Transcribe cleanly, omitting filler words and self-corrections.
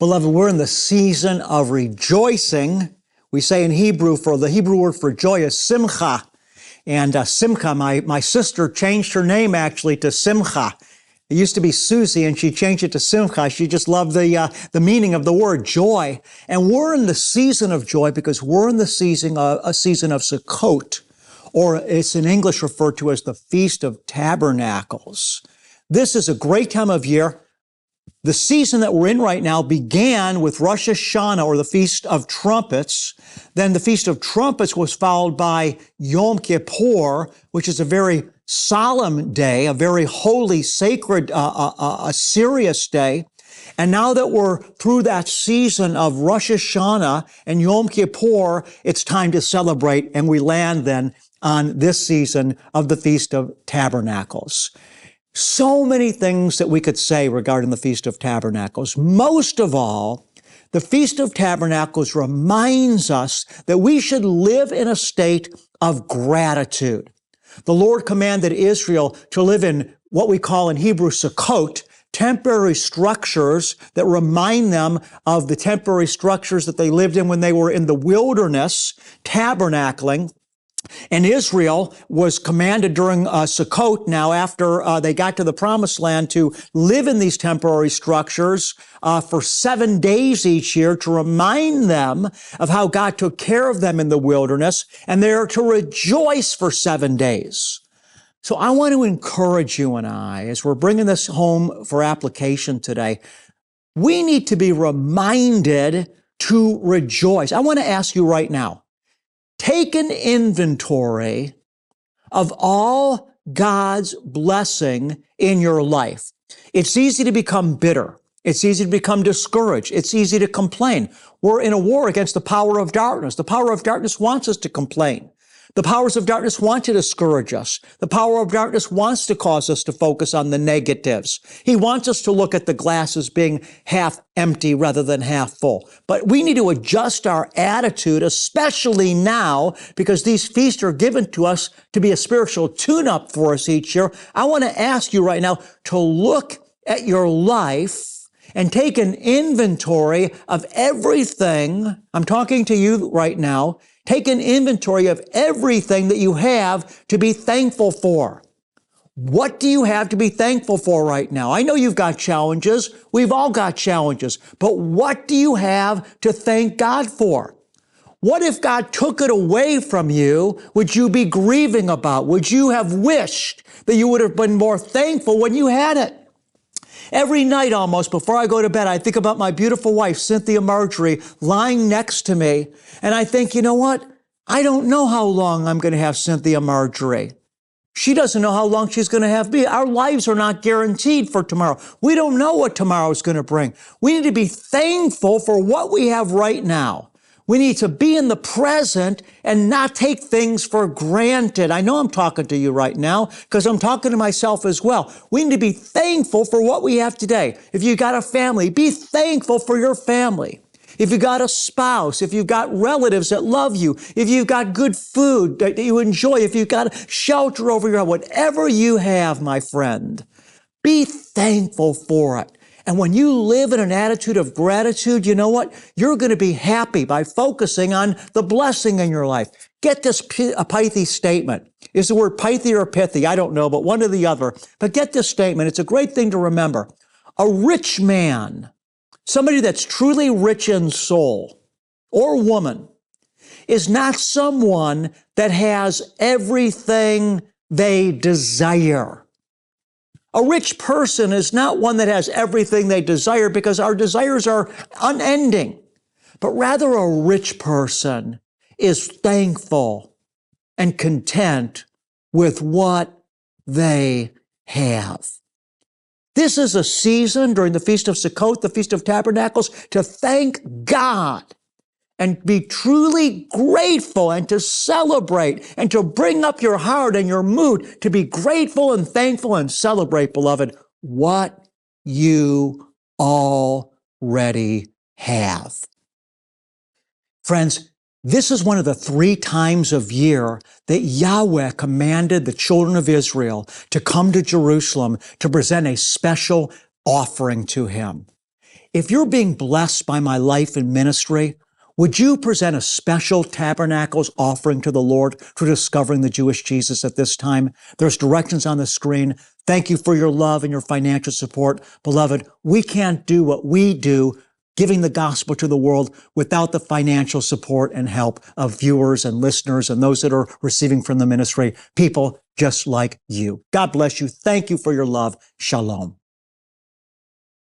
Beloved, we're in the season of rejoicing. We say in Hebrew, for the Hebrew word for joy is simcha. And Simcha, my sister changed her name actually to Simcha. It used to be Susie, and she changed it to Simcha. She just loved the meaning of the word joy. And we're in the season of joy because we're in the season of Sukkot, or it's in English referred to as the Feast of Tabernacles. This is a great time of year. The season that we're in right now began with Rosh Hashanah, or the Feast of Trumpets. Then the Feast of Trumpets was followed by Yom Kippur, which is a very solemn day, a very holy, sacred, a serious day. And now that we're through that season of Rosh Hashanah and Yom Kippur, it's time to celebrate, and we land then on this season of the Feast of Tabernacles. So many things that we could say regarding the Feast of Tabernacles. Most of all, the Feast of Tabernacles reminds us that we should live in a state of gratitude. The Lord commanded Israel to live in what we call in Hebrew Sukkot, temporary structures that remind them of the temporary structures that they lived in when they were in the wilderness, tabernacling. And Israel was commanded during Sukkot, now after they got to the Promised Land, to live in these temporary structures for 7 days each year to remind them of how God took care of them in the wilderness, and they're to rejoice for 7 days. So I want to encourage you and I, as we're bringing this home for application today, we need to be reminded to rejoice. I want to ask you right now, take an inventory of all God's blessing in your life. It's easy to become bitter. It's easy to become discouraged. It's easy to complain. We're in a war against the power of darkness. The power of darkness wants us to complain. The powers of darkness want to discourage us. The power of darkness wants to cause us to focus on the negatives. He wants us to look at the glass as being half empty rather than half full. But we need to adjust our attitude, especially now, because these feasts are given to us to be a spiritual tune-up for us each year. I want to ask you right now to look at your life and take an inventory of everything. I'm talking to you right now. Take an inventory of everything that you have to be thankful for. What do you have to be thankful for right now? I know you've got challenges. We've all got challenges. But what do you have to thank God for? What if God took it away from you? Would you be grieving about? Would you have wished that you would have been more thankful when you had it? Every night almost before I go to bed, I think about my beautiful wife, Cynthia Marjorie, lying next to me. And I think, you know what? I don't know how long I'm going to have Cynthia Marjorie. She doesn't know how long she's going to have me. Our lives are not guaranteed for tomorrow. We don't know what tomorrow is going to bring. We need to be thankful for what we have right now. We need to be in the present and not take things for granted. I know I'm talking to you right now because I'm talking to myself as well. We need to be thankful for what we have today. If you got a family, be thankful for your family. If you got a spouse, if you've got relatives that love you, if you've got good food that you enjoy, if you've got shelter over your head, whatever you have, my friend, be thankful for it. And when you live in an attitude of gratitude, you know what? You're going to be happy by focusing on the blessing in your life. Get this pithy statement. Is the word pithy or pithy? I don't know, but one or the other. But get this statement. It's a great thing to remember. A rich man, somebody that's truly rich in soul or woman, is not someone that has everything they desire. A rich person is not one that has everything they desire because our desires are unending, but rather a rich person is thankful and content with what they have. This is a season during the Feast of Sukkot, the Feast of Tabernacles, to thank God and be truly grateful and to celebrate and to bring up your heart and your mood to be grateful and thankful and celebrate, beloved, what you already have. Friends, this is one of the 3 times of year that Yahweh commanded the children of Israel to come to Jerusalem to present a special offering to Him. If you're being blessed by my life and ministry, would you present a special Tabernacles offering to the Lord for discovering the Jewish Jesus at this time? There's directions on the screen. Thank you for your love and your financial support. Beloved, we can't do what we do, giving the gospel to the world, without the financial support and help of viewers and listeners and those that are receiving from the ministry, people just like you. God bless you. Thank you for your love. Shalom.